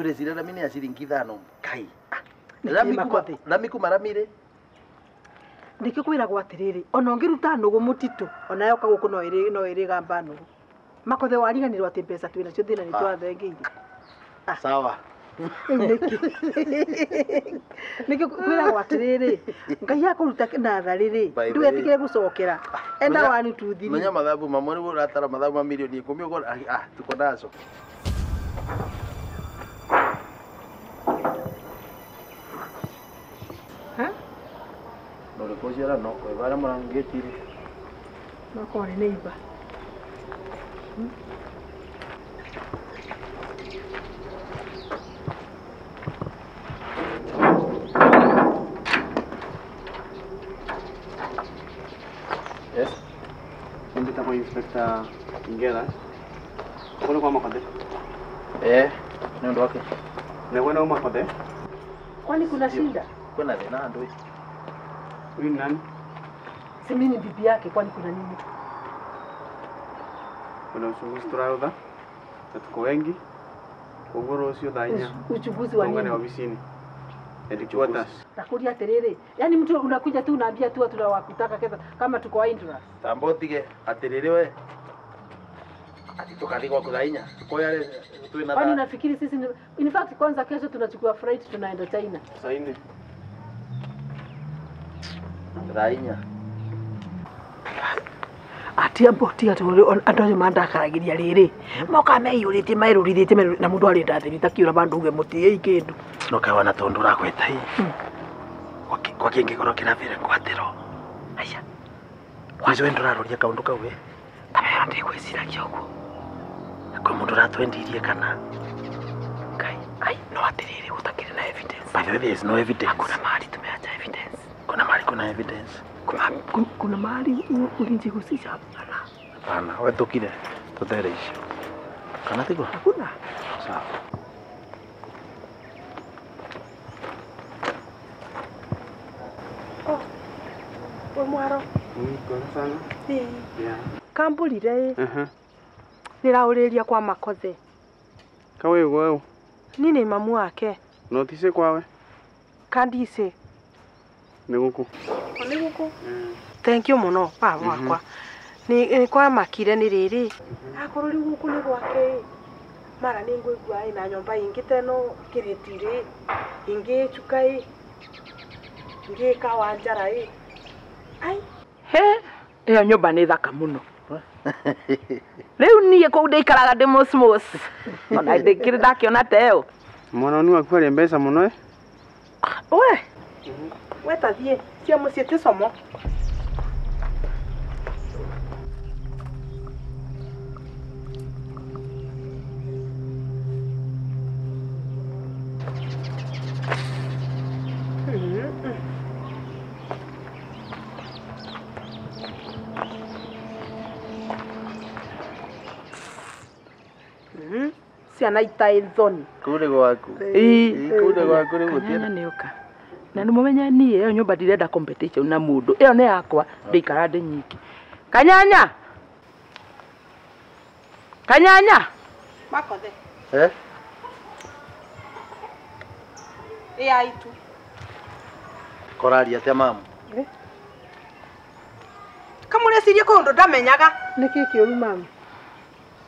ule zile na mimi ya shilingi 5 kai Rami kumaramire ndikikwira gwatiriri ona ngiruta nugu mutitu ona yoka guku no iri gamba nugu makothe wariganirwo ati mbeca twina cio thina ni twathengeire sawa ndikikwira gwatiriri ngai akuruta nathariri ndugetikire gucokera enda wani tuthiri menya mathabu mamwe ni uratara mathabu ma milioni 10 ugo tuko nazo Kosiara no ko bara marangeti no ko ne iba Yes. Ndio kwa inspector Ingera. Kuna kwa makade? Ndio wake. Na wewe makade? Kwani kuna shida? Kuna tena ndio. Wewe nani? Si mimi bibi yake kwani kuna nini? Kuna uchunguzi tunaoda. Tuko wengi. Kogoro usio dainya. Uchunguzi wa nini? Ngane ofisini. Headquarters. Takuria terere. Yaani mtu unakuja tu unaambia tu tunawakutaka kesa kama tuko interest. Tambotige aterere we. Ati tukaliko kudainya. Kwa yale tuina. Kwani unafikiri sisi in fact kwanza kesho tunachukua flight tunaenda China. Saini. Dainya. Ati aboti atoyo manda karagiria riri. Moka meiyurite mairurithite na mundu ari ndathirita kiura banduge mutie ikindu. No kai wana tondura kweta hii. Kwa kingi gorokira vile kwatero. Aya. Wazo ndura roria kaundu kawe. Kamera ndi kwesira kyogo. Kwa mundu ratwendirie kana. Kai, no atiriri utakiri na evidence. By the way, there is no evidence. Hakuna mahali tumeacha evidence. Kuna evidence. Kuna mahali ulinjihusisha hapana. Hapana, wewe tokile. Tutere hicho. Kana tiko? Hakuna. Sawa. Mwaro. Kwa sana. Yeah. Kambulire. Nirauriria kwa makothe. Kawe wewe. Nini mamu wake? Notice kwawe. Kandise. Niguku. Niguku. Thank you muno baba wakwa. Ni kwa makire ni riri. Akorori guku ni gwake. Mara ni ngwigua ina nyomba ingi teno kiritire. Ingi chukai. Ingi kawanjara Ai. Iyo nyumba ni thaka muno. Riu nie ko ndeikaraga ndi mosmos. Ona ndikiri ndakiona teo. Mwana ni wakwari mbeca muno We. We tathie cia mucie tisomo. Ciana itaithoni kure gwaku kure gwaku ri gutira nioka na ni mumenya nie iyo nyumba ndirenda competition na mundu iyo ni yakwa ndikara ndi nyiki Kanyanya makothe aitu koraria te mamu kamure sirie ko ndo ndamenyaga niki kiuru mamu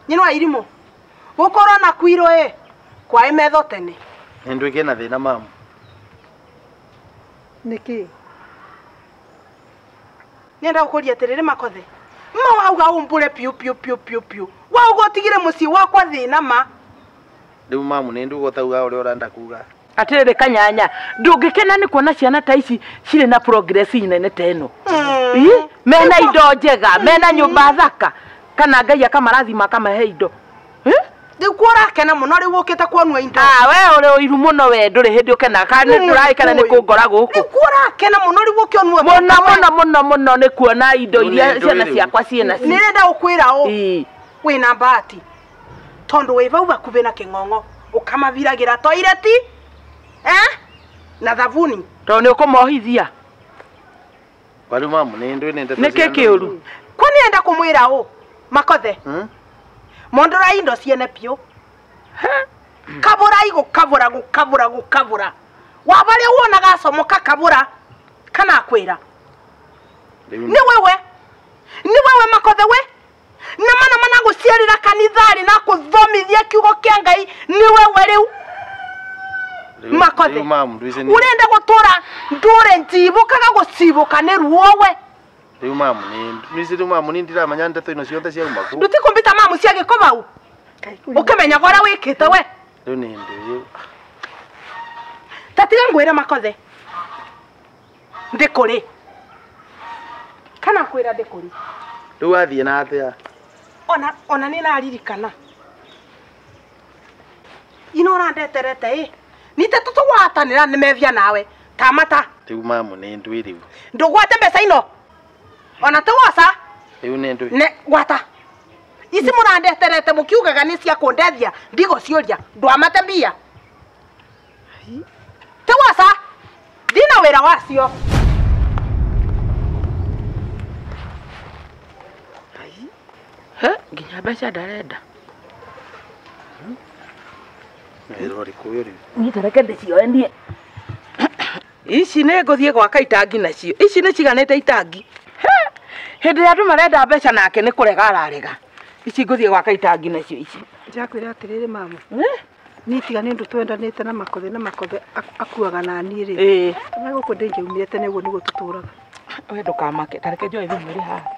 nyino irimo gukoro na kwiro kwa imetho tene ndu ikena thina mamu niki nenda gukuria terere makothe ma wauga umbure piu wauga tigire muci wakwa thina ma riu mamu ni ndu gotauga uri uranda kuga atirire Kanyanya ndungikena ni kuona ciana ta ici cire na progress inene teno mena indo njega mena nyumba thaka kana ngai akamarathima akamahe indo ndikura kena muno ri wukite kuonwa indo we uri uiru muno we nduri hindi ukena kana ndurai kana ni kungora guku ndikura kena muno ri wukionwa muno ni kuona indo iria ciana ciakwa ciena ci nirenda ukwira wina mbati tondu we vau vakuve na king'ong'o ukamaviragira toilet na thavuni to ni ukumohithia bali mamu ni ndu nenda niki kiuru kwani enda kumwira makothe mondora indo ciene pio kabura igo gukabura wabale wona gasomoka kabura kana kwira ni wewe makothe we na mana gucierira kanithari na kuthomithia kiugo kia Ngai ni wewe riu makothe urenda gutura ndure njibukaga gucibuka ni ruowe riu mamu ni ndiramanya ndeto ino ciothe cia umaku ndutikumbita mamu cia gikobau ukimenya gora wikite we riu ni ndi tatiga ngwira makothe ndikuri kana kwira ndikuri riu athie na atia ona ni naririkana inora ndeterete nite tutugwatanira nimevia nawe tamata riu mamu ni ndwi riu ndugwate mbeca ino ona tugoca riu ni ndwi ne gwata isi murandeterete mukiugaga ni cia kundethia ndigo ciuria ndwamate mbia tugoca dina wira wacio nginya mbeca ndarenda rori kuyo riu nitareke ndicioenie ici nĩ ngũthiĩ gwaka itangi nacio ici nĩ ciganĩte itangi hĩndĩ ĩrĩa andũ marenda mbeca nake nĩ kũrega ararega ici ngũthiĩ gwaka itangi nacio ici njakwĩra atĩrĩrĩ mama ni tiga nĩ ũndũ twendanĩte na makothe akuaga na niĩ rĩ na gũkũ ndĩngiumire tene ũguo nĩguo tũtũraga we ndũkamake tareke njoe thimũ ĩrĩ haha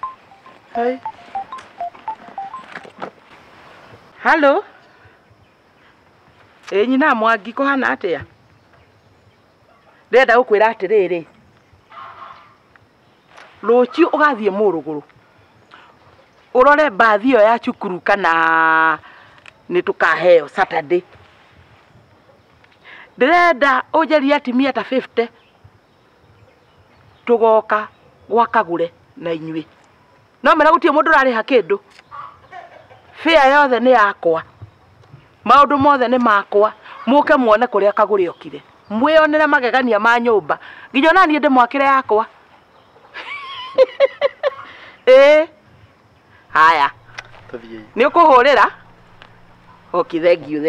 halo nyina Mwangi kũhana atĩa ndenda gũkwĩra atĩrĩrĩ rũciũ ũgathiĩ Mũrũgũrũ ũrore bathi ĩyo ya cukuru kana nĩ tũkaheo Saturday ndĩrenda ũnjerie atimia ta 50 tũgoka gwakagũre na inyuĩ no mera gũtirĩ mũndũ ũrarĩha kĩndũ fare yothe nĩ yakwa maũndũ mothe nĩ makwa mũke muone kũrĩa kagũre okire mwĩonere magegania ma nyũmba nginya naniĩ ndĩmwakĩre yakwa haya nĩ ũkũhũrĩra okay thank you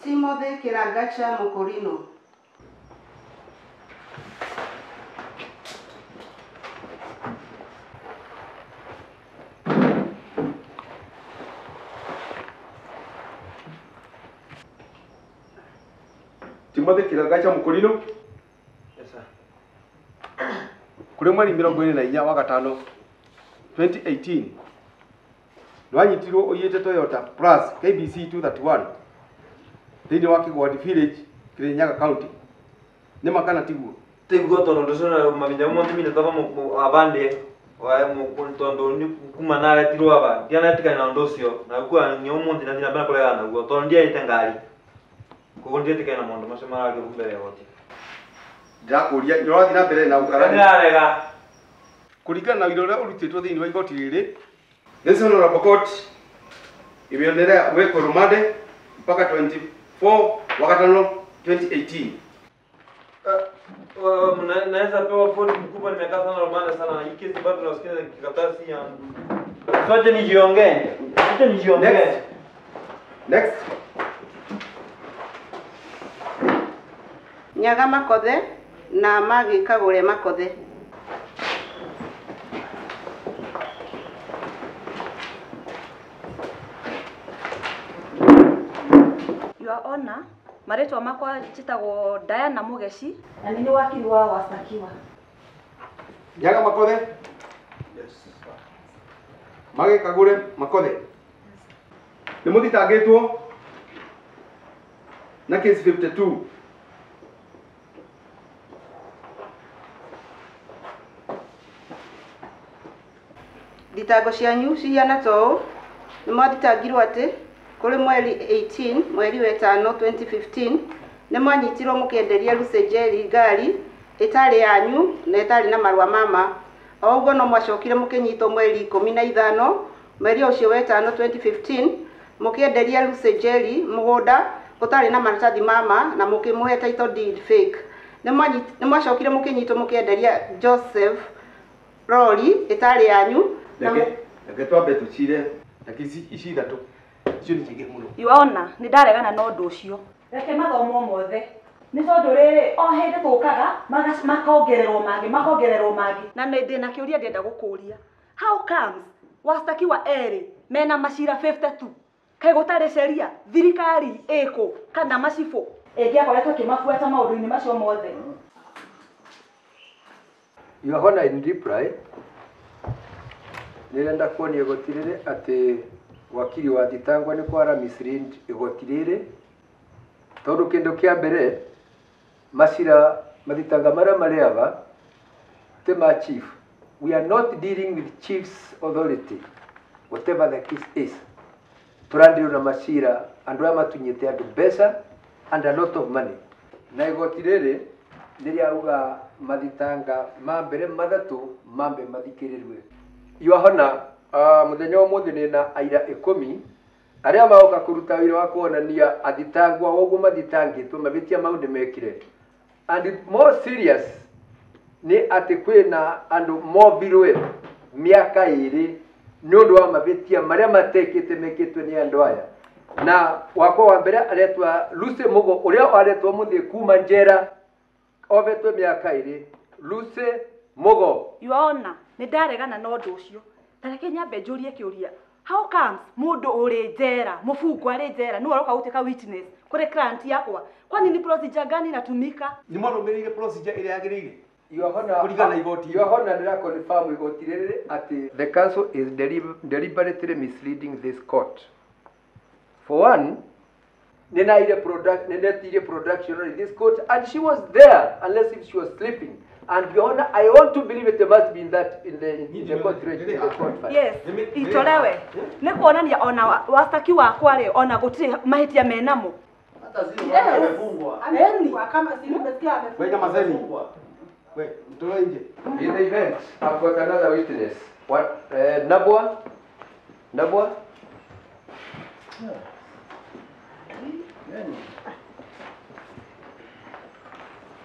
Timothy Kiragacha Mokorino. Timothy Kiragacha Mokorino. yes sir Kuri mweri 24 wa gatano 2018 nwanyitirwo uyite Toyota Plus KBC 231 thini wa Kigwadi Village Kirinyaga County ni makana tiguo tiguo tondo ndusona mabinya mo ndimine tava mu abande wa mu tondo ni kuma na retiro aba ndiana tika na ndosio na kwa nyomo ndina ndina bana kolega na go tondo ndia itengari kuko ndia tika na mondo masema ali kumbere yote ndakuria nyorathi na mbere na ukarani ndarega kuringana na irore urutitwo thini wa igoti riri this honorable court imeendelea weko rumande mpaka 24 wa gatano 2018 naweza pewa foni mkubwa nimekaa sana rumande sana na hii kesi bado tunasikia kikatasi ya sote nijiongee next Nyaga Makothe na Magi Kagure Makothe. Your Honor, maretwa makwa njitagwo Diana Mugeci na nĩ wakiri wa Wasakiwa. Nyaga Makothe yes Magi Kagure Makothe ni muthitangitwo na case 52 thitango cianyu cihana to nĩ mwathitangirwo atĩ kũrĩ mweri 18 mweri wa 5 2015 nĩ mwanyitirwo mũkĩenderia Lucy Njeri ngari ĩtarĩ yanyu na ĩtarĩ na marũa mama. O ũguo no mwacokire mũkĩnyitwo mweri 15 mweri ũcio wa 5 2015 mũkĩenderia Lucy Njeri mũgũnda ũtarĩ na maratathi mama na mũkĩmũhe title deed fake. Nĩ mwacokire mũkĩnyitwo mũkĩenderia Joseph Rory ĩtarĩ yanyu. Reke twambe tũcire ici ithatũ icio nĩ nyingĩ mũno. Yuona nĩ ndaregana na ũndũ ũcio. Reke mathomo mothe nĩ tondũ rĩrĩ o hĩndĩ tũkaga makongererwo mangĩ na nĩ ndĩ na kĩũria ndĩenda gũkũria. How comes wastakiwa erĩ mena macira 52 kaĩ gũtarĩ sheria thirikari ĩkũ kana macibũ ĩngĩakoretwo ĩkĩmabuata maũndũ-inĩ macio mothe? Your Honor, in reply, nĩrenda kuonia igoti rĩrĩ atĩ wakiri wa thitangwa nĩ kwara mislead igoti rĩrĩ tondũ kĩndũ kĩa mbere macira mathitanga marĩa marĩ ava ti ma chief. We are not dealing with chief's authority whatever the case is. Tũrandirwo na macira andũ arĩa matunyĩte andũ mbeca and a lot of money, na igoti rĩrĩ nĩrĩauga mathitanga ma mbere mathatũ mambe mathikĩrĩrwe. Your Honor, muthenya ũmũthĩ nĩ na aira 10 arĩa magoka kũruta wĩra wa kuonania athitangwa ũguo mathitangĩtwo mahĩtia mau nĩmekire. And more serious nĩ atĩ kwĩna andũ mombirwe mĩaka 2 nĩ ũndũ wa mahĩtia marĩa matekĩte mekĩtwe nĩ andũ aya. Na wakwa wa mbere aretwa Lucy Mugo ũrĩa aretwo mũthĩ kuma njera ovetwe mĩaka 2. Lucy Mugo. Yuona nĩ ndaregana na ũndũ ũcio. Tareke nyambe njũrie kĩũria. How comes mũndũ ũrĩ njera mũbungu arĩ njera nĩ waroka gũteka witness kũrĩ client yakwa? Kwani ni procedure gani inatumika? Nĩ marũmĩrĩire procedure ĩrĩa yagĩrĩire. Your Honor, nĩra confirm igoti rĩrĩ atĩ the council is deliberately misleading this court. For one, Ninaire production in this court, and she was there unless if she was sleeping. And Your Honor, I want to believe it must be in the court file. Yes, itolewe. Nĩ kuonania ona wastaki wakwa rĩ ona gũtirĩ mahĩtia menamo. Hata zile wamefungwa. Amefungwa kama zile umesikia amefungwa. Wewe mazeni. Wewe mtoe nje. In the event, I've got another witness. What? Nabwa?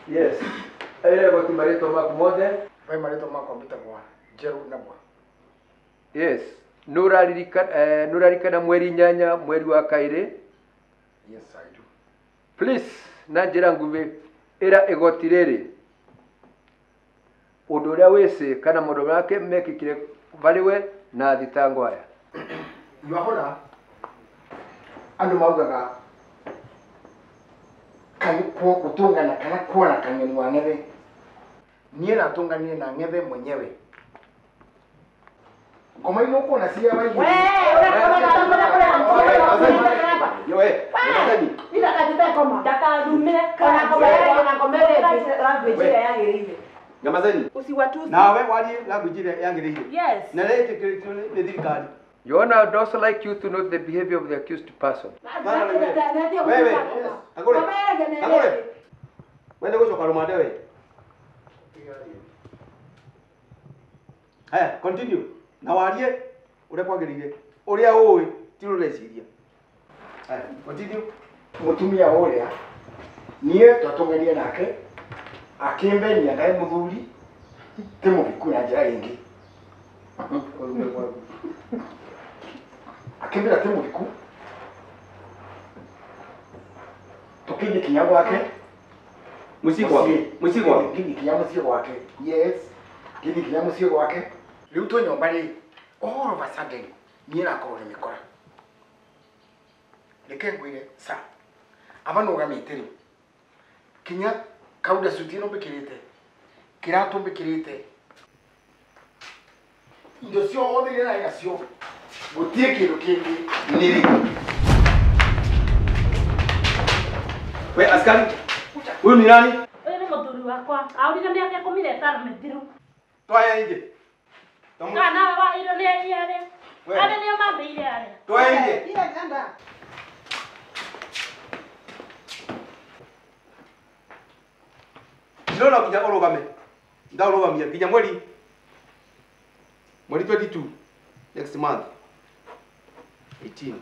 Yes. Ile goti marito maku mothe. Wewe marito mako mbitagwa Njeru Nabwa. Yes. Nurarikana mweri 8 mweri wa kaire. Yes, I do. Please, na njĩra nguvi ĩra igoti rĩrĩ ũndũ ũrĩa wĩse kana mũndũ wake mekĩkire variwe na thitango aya. Your Honor, andũ maugaga kutungana kana kuona kanyoni wa ng'ethe. Niĩ natunganire na ng'ethe mwenyewe. Ngoma ino kuona cia waigua. Wewe mazeni. Ila katika koma. Ndakarumire Kana komere language ile yagĩrĩire. Nyamazeni. Usiwatusi. Nawe wali language ile yagĩrĩire. Yes. Na lete kitu ni thirikari. Your Honor, I'd also like you to note the behavior of the accused person. Wewe. Agore. Wende gũcoka rumande we. Haya, continue. Na warie ũrĩa kwagĩrĩire. Ũrĩa ũĩ ti rũreciria. Haya, continue. Mutumia ũrĩa niĩ twatũngania nake akĩmbenia ndaĩ mũthuri ti mũbiku na njĩra ĩngĩ. Akĩmbera ti mũbiku tukĩnye kinya gwake Mũciĩ gwake. kinya mũciĩ gwake. Yes, kinya mũciĩ gwake. Rĩu twĩ nyũmba rĩ all of a sudden niĩ nakorwo nĩ mĩkora. Reke ngwĩre sa ava nũgamĩte rĩu kinya kauda suti ĩno mbĩkĩrĩte kĩratũ mbĩkĩrĩte indo ciothe iria narĩ nacio gũtirĩ kĩndũ kĩngĩ nĩ rĩ. We askari. Huyu ni nani? Wewe ni mũthuri wakwa. Aurire mĩaka 15 mĩthiru. Twaya nje. Kana wa ilo ne yale. Wewe. Ale ne mambe ile yale. Toa nje. Ila anda. Ndona kuja orogame. Ndarogamia kinya mweri 22 next month 18.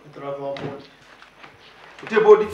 Nitoroka bodi. Utie bodi.